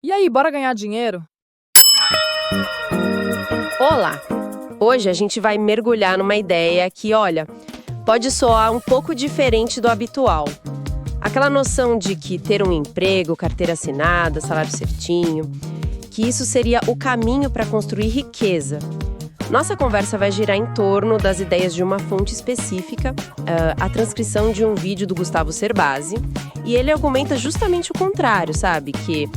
E aí, bora ganhar dinheiro? Olá! Hoje a gente vai mergulhar numa ideia que, olha, pode soar um pouco diferente do habitual. Aquela noção de que ter um emprego, carteira assinada, salário certinho, que isso seria o caminho para construir riqueza. Nossa conversa vai girar em torno das ideias de uma fonte específica, a transcrição de um vídeo do Gustavo Cerbasi, e ele argumenta justamente o contrário, sabe? Que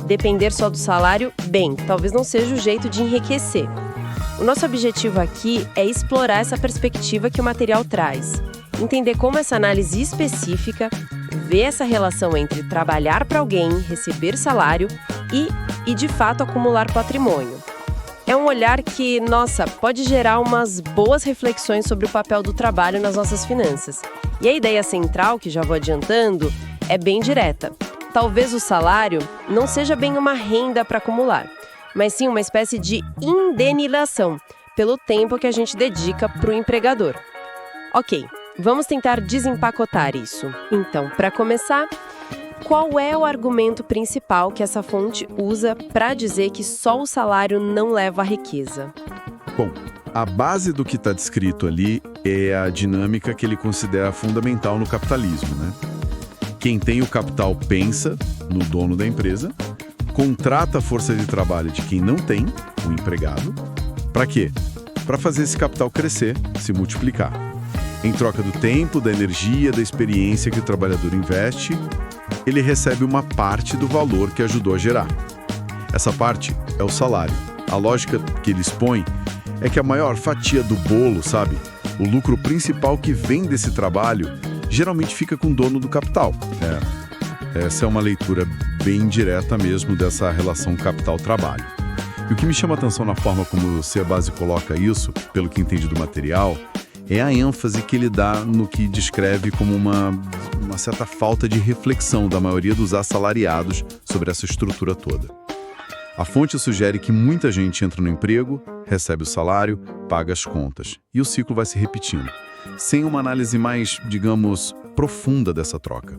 depender só do salário, bem, talvez não seja o jeito de enriquecer. O nosso objetivo aqui é explorar essa perspectiva que o material traz, entender como essa análise específica vê essa relação entre trabalhar para alguém, receber salário e de fato acumular patrimônio. É um olhar que, nossa, pode gerar umas boas reflexões sobre o papel do trabalho nas nossas finanças. E a ideia central, que já vou adiantando, é bem direta. Talvez o salário não seja bem uma renda para acumular, mas sim uma espécie de indenização pelo tempo que a gente dedica para o empregador. Ok, vamos tentar desempacotar isso. Então, para começar, qual é o argumento principal que essa fonte usa para dizer que só o salário não leva à riqueza? Bom, a base do que está descrito ali é a dinâmica que ele considera fundamental no capitalismo, né? Quem tem o capital pensa no dono da empresa, contrata a força de trabalho de quem não tem, o empregado. Para quê? Para fazer esse capital crescer, se multiplicar. Em troca do tempo, da energia, da experiência que o trabalhador investe, ele recebe uma parte do valor que ajudou a gerar. Essa parte é o salário. A lógica que ele expõe é que a maior fatia do bolo, sabe? O lucro principal que vem desse trabalho geralmente fica com o dono do capital. Essa é uma leitura bem direta mesmo dessa relação capital-trabalho. E o que me chama a atenção na forma como o Cerbasi coloca isso, pelo que entendi do material, é a ênfase que ele dá no que descreve como uma certa falta de reflexão da maioria dos assalariados sobre essa estrutura toda. A fonte sugere que muita gente entra no emprego, recebe o salário, paga as contas, e o ciclo vai se repetindo, sem uma análise mais, digamos, profunda dessa troca.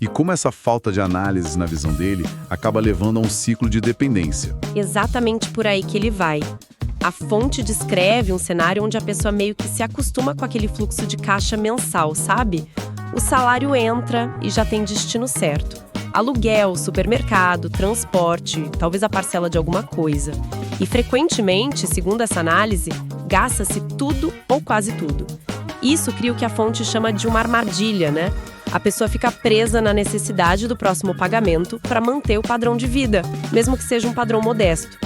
E como essa falta de análise na visão dele acaba levando a um ciclo de dependência. Exatamente por aí que ele vai. A fonte descreve um cenário onde a pessoa meio que se acostuma com aquele fluxo de caixa mensal, sabe? O salário entra e já tem destino certo. Aluguel, supermercado, transporte, talvez a parcela de alguma coisa. E frequentemente, segundo essa análise, gasta-se tudo ou quase tudo. Isso cria o que a fonte chama de uma armadilha, né? A pessoa fica presa na necessidade do próximo pagamento para manter o padrão de vida, mesmo que seja um padrão modesto.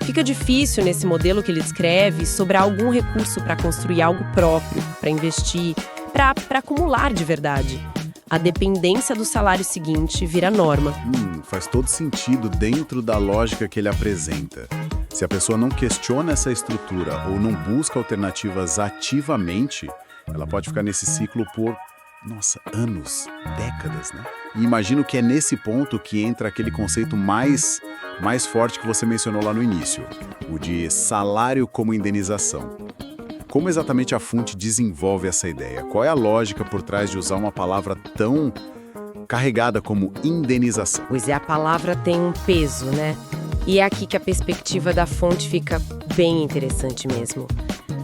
Fica difícil nesse modelo que ele descreve sobrar algum recurso para construir algo próprio, para investir, para acumular de verdade. A dependência do salário seguinte vira norma. Faz todo sentido dentro da lógica que ele apresenta. Se a pessoa não questiona essa estrutura ou não busca alternativas ativamente, ela pode ficar nesse ciclo por, anos, décadas, né? E imagino que é nesse ponto que entra aquele conceito mais forte que você mencionou lá no início, o de salário como indenização. Como exatamente a fonte desenvolve essa ideia? Qual é a lógica por trás de usar uma palavra tão carregada como indenização? Pois é, a palavra tem um peso, né? E é aqui que a perspectiva da fonte fica bem interessante mesmo.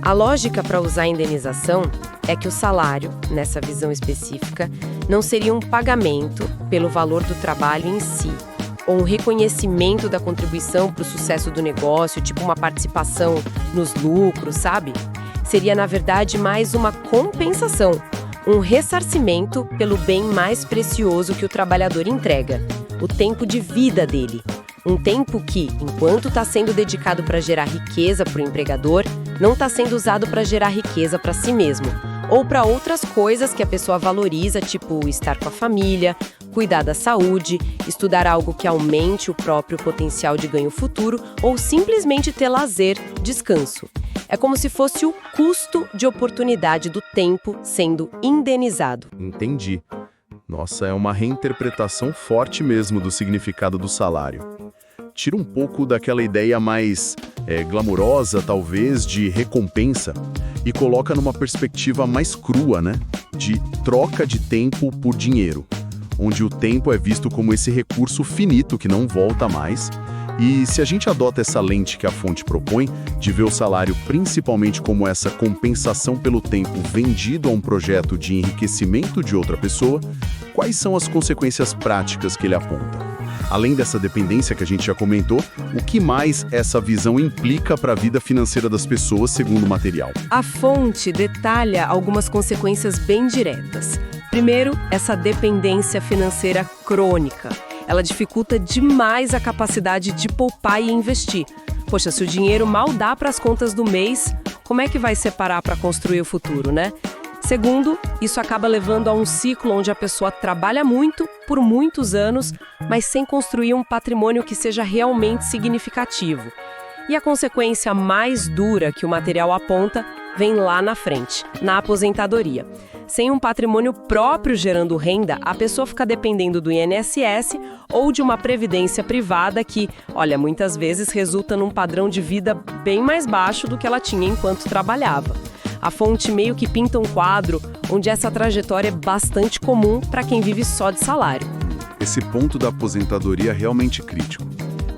A lógica para usar a indenização é que o salário, nessa visão específica, não seria um pagamento pelo valor do trabalho em si, ou um reconhecimento da contribuição para o sucesso do negócio, tipo uma participação nos lucros, sabe? Seria, na verdade, mais uma compensação, um ressarcimento pelo bem mais precioso que o trabalhador entrega, o tempo de vida dele. Um tempo que, enquanto está sendo dedicado para gerar riqueza para o empregador, não está sendo usado para gerar riqueza para si mesmo, ou para outras coisas que a pessoa valoriza, tipo estar com a família, cuidar da saúde, estudar algo que aumente o próprio potencial de ganho futuro ou simplesmente ter lazer, descanso. É como se fosse o custo de oportunidade do tempo sendo indenizado. Entendi. Nossa, é uma reinterpretação forte mesmo do significado do salário. Tira um pouco daquela ideia mais glamurosa, talvez, de recompensa e coloca numa perspectiva mais crua, né? De troca de tempo por dinheiro. onde o tempo é visto como esse recurso finito que não volta mais. E se a gente adota essa lente que a fonte propõe, de ver o salário principalmente como essa compensação pelo tempo vendido a um projeto de enriquecimento de outra pessoa, quais são as consequências práticas que ele aponta? Além dessa dependência que a gente já comentou, o que mais essa visão implica para a vida financeira das pessoas, segundo o material? A fonte detalha algumas consequências bem diretas. Primeiro, essa dependência financeira crônica. Ela dificulta demais a capacidade de poupar e investir. Poxa, se o dinheiro mal dá para as contas do mês, como é que vai separar para construir o futuro, né? Segundo, isso acaba levando a um ciclo onde a pessoa trabalha muito, por muitos anos, mas sem construir um patrimônio que seja realmente significativo. E a consequência mais dura que o material aponta vem lá na frente, na aposentadoria. Sem um patrimônio próprio gerando renda, a pessoa fica dependendo do INSS ou de uma previdência privada que, olha, muitas vezes resulta num padrão de vida bem mais baixo do que ela tinha enquanto trabalhava. A fonte meio que pinta um quadro onde essa trajetória é bastante comum para quem vive só de salário. Esse ponto da aposentadoria é realmente crítico.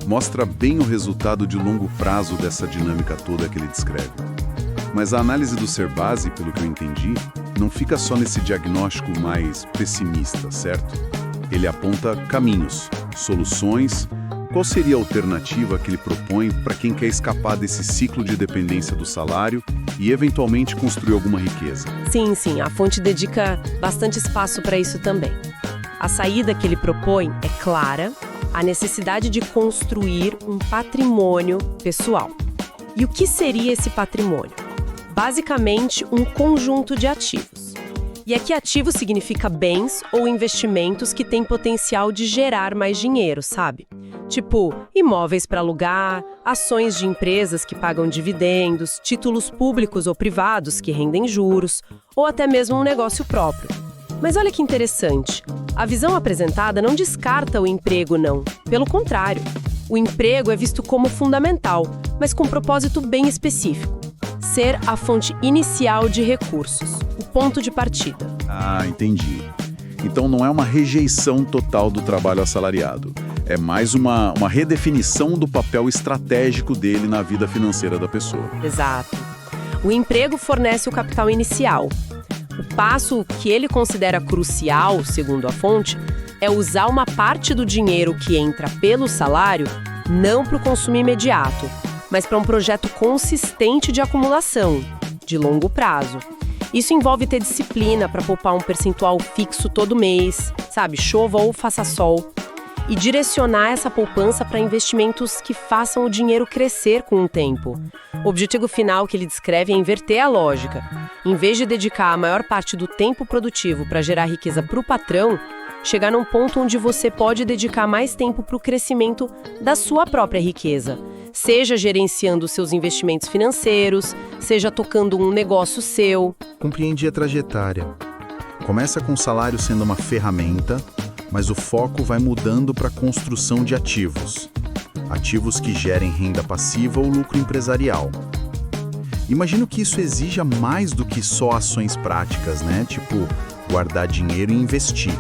Mostra bem o resultado de longo prazo dessa dinâmica toda que ele descreve. Mas a análise do Serbasi, pelo que eu entendi, não fica só nesse diagnóstico mais pessimista, certo? Ele aponta caminhos, soluções. Qual seria a alternativa que ele propõe para quem quer escapar desse ciclo de dependência do salário e eventualmente construir alguma riqueza? Sim, a fonte dedica bastante espaço para isso também. A saída que ele propõe é clara, a necessidade de construir um patrimônio pessoal. E o que seria esse patrimônio? Basicamente, um conjunto de ativos. E aqui ativo significa bens ou investimentos que têm potencial de gerar mais dinheiro, sabe? Tipo, imóveis para alugar, ações de empresas que pagam dividendos, títulos públicos ou privados que rendem juros, ou até mesmo um negócio próprio. Mas olha que interessante, a visão apresentada não descarta o emprego, não. Pelo contrário, o emprego é visto como fundamental, mas com um propósito bem específico. Ser a fonte inicial de recursos, o ponto de partida. Ah, entendi. Então não é uma rejeição total do trabalho assalariado. É mais uma redefinição do papel estratégico dele na vida financeira da pessoa. Exato. O emprego fornece o capital inicial. O passo que ele considera crucial, segundo a fonte, é usar uma parte do dinheiro que entra pelo salário não para o consumo imediato, mas para um projeto consistente de acumulação, de longo prazo. Isso envolve ter disciplina para poupar um percentual fixo todo mês, sabe, chova ou faça sol, e direcionar essa poupança para investimentos que façam o dinheiro crescer com o tempo. O objetivo final que ele descreve é inverter a lógica. Em vez de dedicar a maior parte do tempo produtivo para gerar riqueza para o patrão, chegar num ponto onde você pode dedicar mais tempo para o crescimento da sua própria riqueza. Seja gerenciando seus investimentos financeiros, seja tocando um negócio seu. Compreendi a trajetória. Começa com o salário sendo uma ferramenta, mas o foco vai mudando para a construção de ativos. Ativos que gerem renda passiva ou lucro empresarial. Imagino que isso exija mais do que só ações práticas, né? Tipo, guardar dinheiro e investir.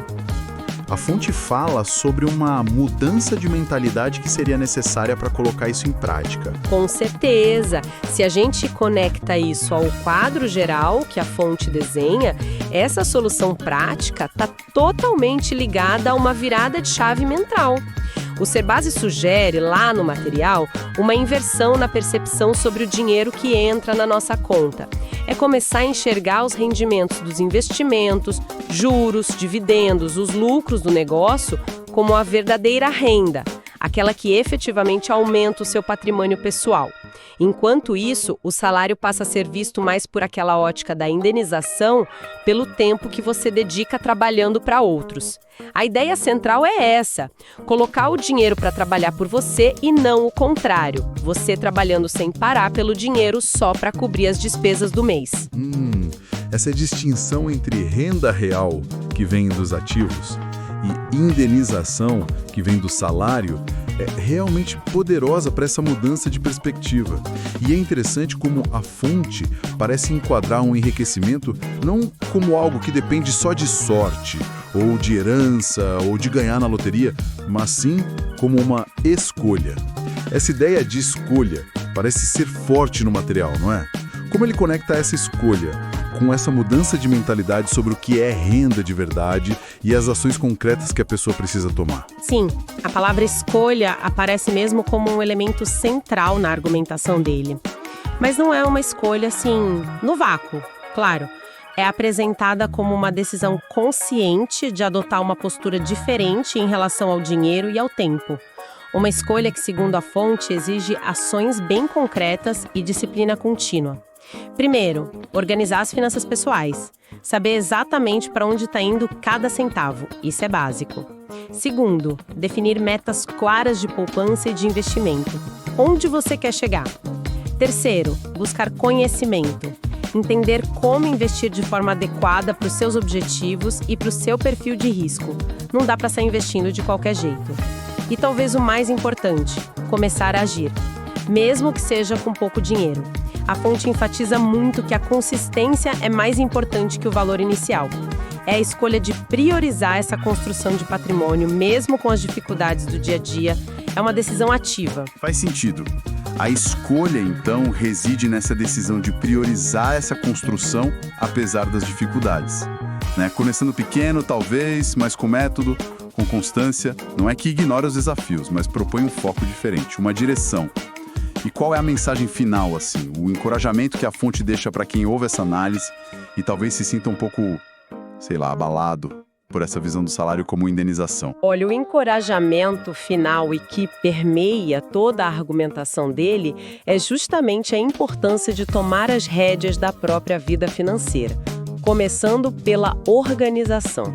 A fonte fala sobre uma mudança de mentalidade que seria necessária para colocar isso em prática. Com certeza. Se a gente conecta isso ao quadro geral que a fonte desenha, essa solução prática está totalmente ligada a uma virada de chave mental. O Serbasi sugere, lá no material, uma inversão na percepção sobre o dinheiro que entra na nossa conta. É começar a enxergar os rendimentos dos investimentos, juros, dividendos, os lucros do negócio como a verdadeira renda, aquela que efetivamente aumenta o seu patrimônio pessoal. Enquanto isso, o salário passa a ser visto mais por aquela ótica da indenização pelo tempo que você dedica trabalhando para outros. A ideia central é essa: colocar o dinheiro para trabalhar por você e não o contrário, você trabalhando sem parar pelo dinheiro só para cobrir as despesas do mês. Essa distinção entre renda real, que vem dos ativos, e indenização, que vem do salário, é realmente poderosa para essa mudança de perspectiva. E é interessante como a fonte parece enquadrar um enriquecimento não como algo que depende só de sorte ou de herança, ou de ganhar na loteria, mas sim como uma escolha. Essa ideia de escolha parece ser forte no material, não é? Como ele conecta essa escolha com essa mudança de mentalidade sobre o que é renda de verdade e as ações concretas que a pessoa precisa tomar? Sim, a palavra escolha aparece mesmo como um elemento central na argumentação dele. Mas não é uma escolha, assim, no vácuo, claro. É apresentada como uma decisão consciente de adotar uma postura diferente em relação ao dinheiro e ao tempo. Uma escolha que, segundo a fonte, exige ações bem concretas e disciplina contínua. Primeiro, organizar as finanças pessoais. Saber exatamente para onde está indo cada centavo. Isso é básico. Segundo, definir metas claras de poupança e de investimento. Onde você quer chegar? Terceiro, buscar conhecimento. Entender como investir de forma adequada para os seus objetivos e para o seu perfil de risco. Não dá para sair investindo de qualquer jeito. E talvez o mais importante, começar a agir, mesmo que seja com pouco dinheiro. A fonte enfatiza muito que a consistência é mais importante que o valor inicial. É a escolha de priorizar essa construção de patrimônio, mesmo com as dificuldades do dia a dia. É uma decisão ativa. Faz sentido. A escolha, então, reside nessa decisão de priorizar essa construção, apesar das dificuldades. Começando pequeno, talvez, mas com método, com constância. Não é que ignora os desafios, mas propõe um foco diferente, uma direção. E qual é a mensagem final, assim? O encorajamento que a fonte deixa para quem ouve essa análise e talvez se sinta um pouco, abalado por essa visão do salário como indenização. Olha, o encorajamento final e que permeia toda a argumentação dele é justamente a importância de tomar as rédeas da própria vida financeira, começando pela organização.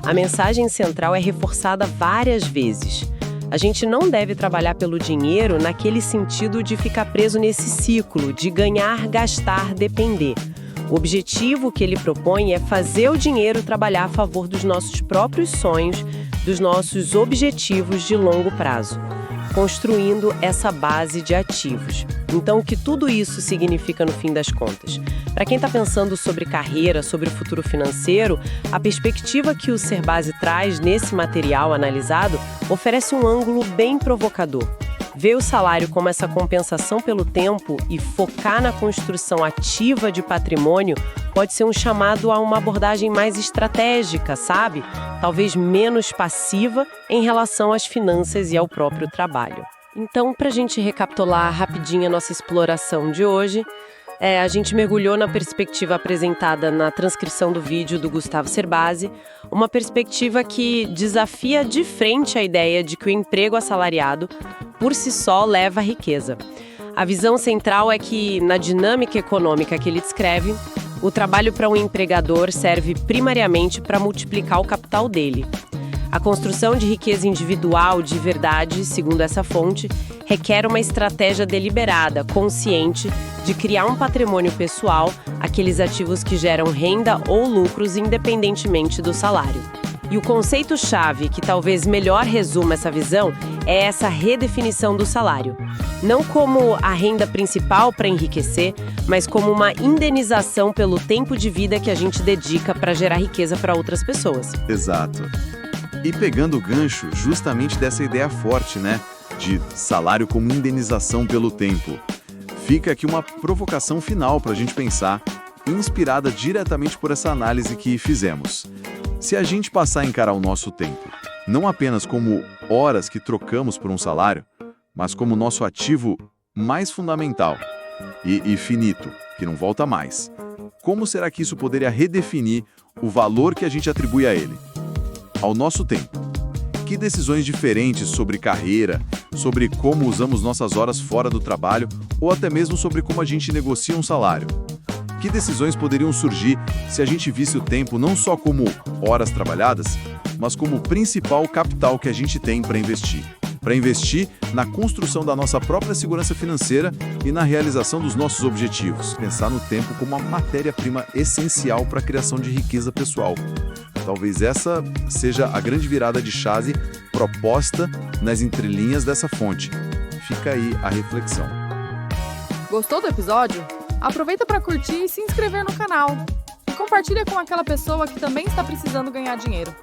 A mensagem central é reforçada várias vezes. A gente não deve trabalhar pelo dinheiro naquele sentido de ficar preso nesse ciclo de ganhar, gastar, depender. O objetivo que ele propõe é fazer o dinheiro trabalhar a favor dos nossos próprios sonhos, dos nossos objetivos de longo prazo, construindo essa base de ativos. Então, o que tudo isso significa no fim das contas? Para quem está pensando sobre carreira, sobre o futuro financeiro, a perspectiva que o Serbase traz nesse material analisado oferece um ângulo bem provocador. Ver o salário como essa compensação pelo tempo e focar na construção ativa de patrimônio pode ser um chamado a uma abordagem mais estratégica, sabe? Talvez menos passiva em relação às finanças e ao próprio trabalho. Então, para a gente recapitular rapidinho a nossa exploração de hoje, a gente mergulhou na perspectiva apresentada na transcrição do vídeo do Gustavo Serbase, uma perspectiva que desafia de frente a ideia de que o emprego assalariado, por si só, leva à riqueza. A visão central é que, na dinâmica econômica que ele descreve, o trabalho para um empregador serve primariamente para multiplicar o capital dele. A construção de riqueza individual de verdade, segundo essa fonte, requer uma estratégia deliberada, consciente, de criar um patrimônio pessoal, aqueles ativos que geram renda ou lucros independentemente do salário. E o conceito-chave que talvez melhor resuma essa visão é essa redefinição do salário. Não como a renda principal para enriquecer, mas como uma indenização pelo tempo de vida que a gente dedica para gerar riqueza para outras pessoas. Exato. E pegando o gancho justamente dessa ideia forte, de salário como indenização pelo tempo. Fica aqui uma provocação final para a gente pensar, inspirada diretamente por essa análise que fizemos. Se a gente passar a encarar o nosso tempo, não apenas como horas que trocamos por um salário, mas como nosso ativo mais fundamental e finito, que não volta mais, como será que isso poderia redefinir o valor que a gente atribui a ele? Ao nosso tempo. Que decisões diferentes sobre carreira, sobre como usamos nossas horas fora do trabalho ou até mesmo sobre como a gente negocia um salário? Que decisões poderiam surgir se a gente visse o tempo não só como horas trabalhadas, mas como o principal capital que a gente tem para investir? Para investir na construção da nossa própria segurança financeira e na realização dos nossos objetivos. Pensar no tempo como uma matéria-prima essencial para a criação de riqueza pessoal. Talvez essa seja a grande virada de chave proposta nas entrelinhas dessa fonte. Fica aí a reflexão. Gostou do episódio? Aproveita para curtir e se inscrever no canal. E compartilha com aquela pessoa que também está precisando ganhar dinheiro.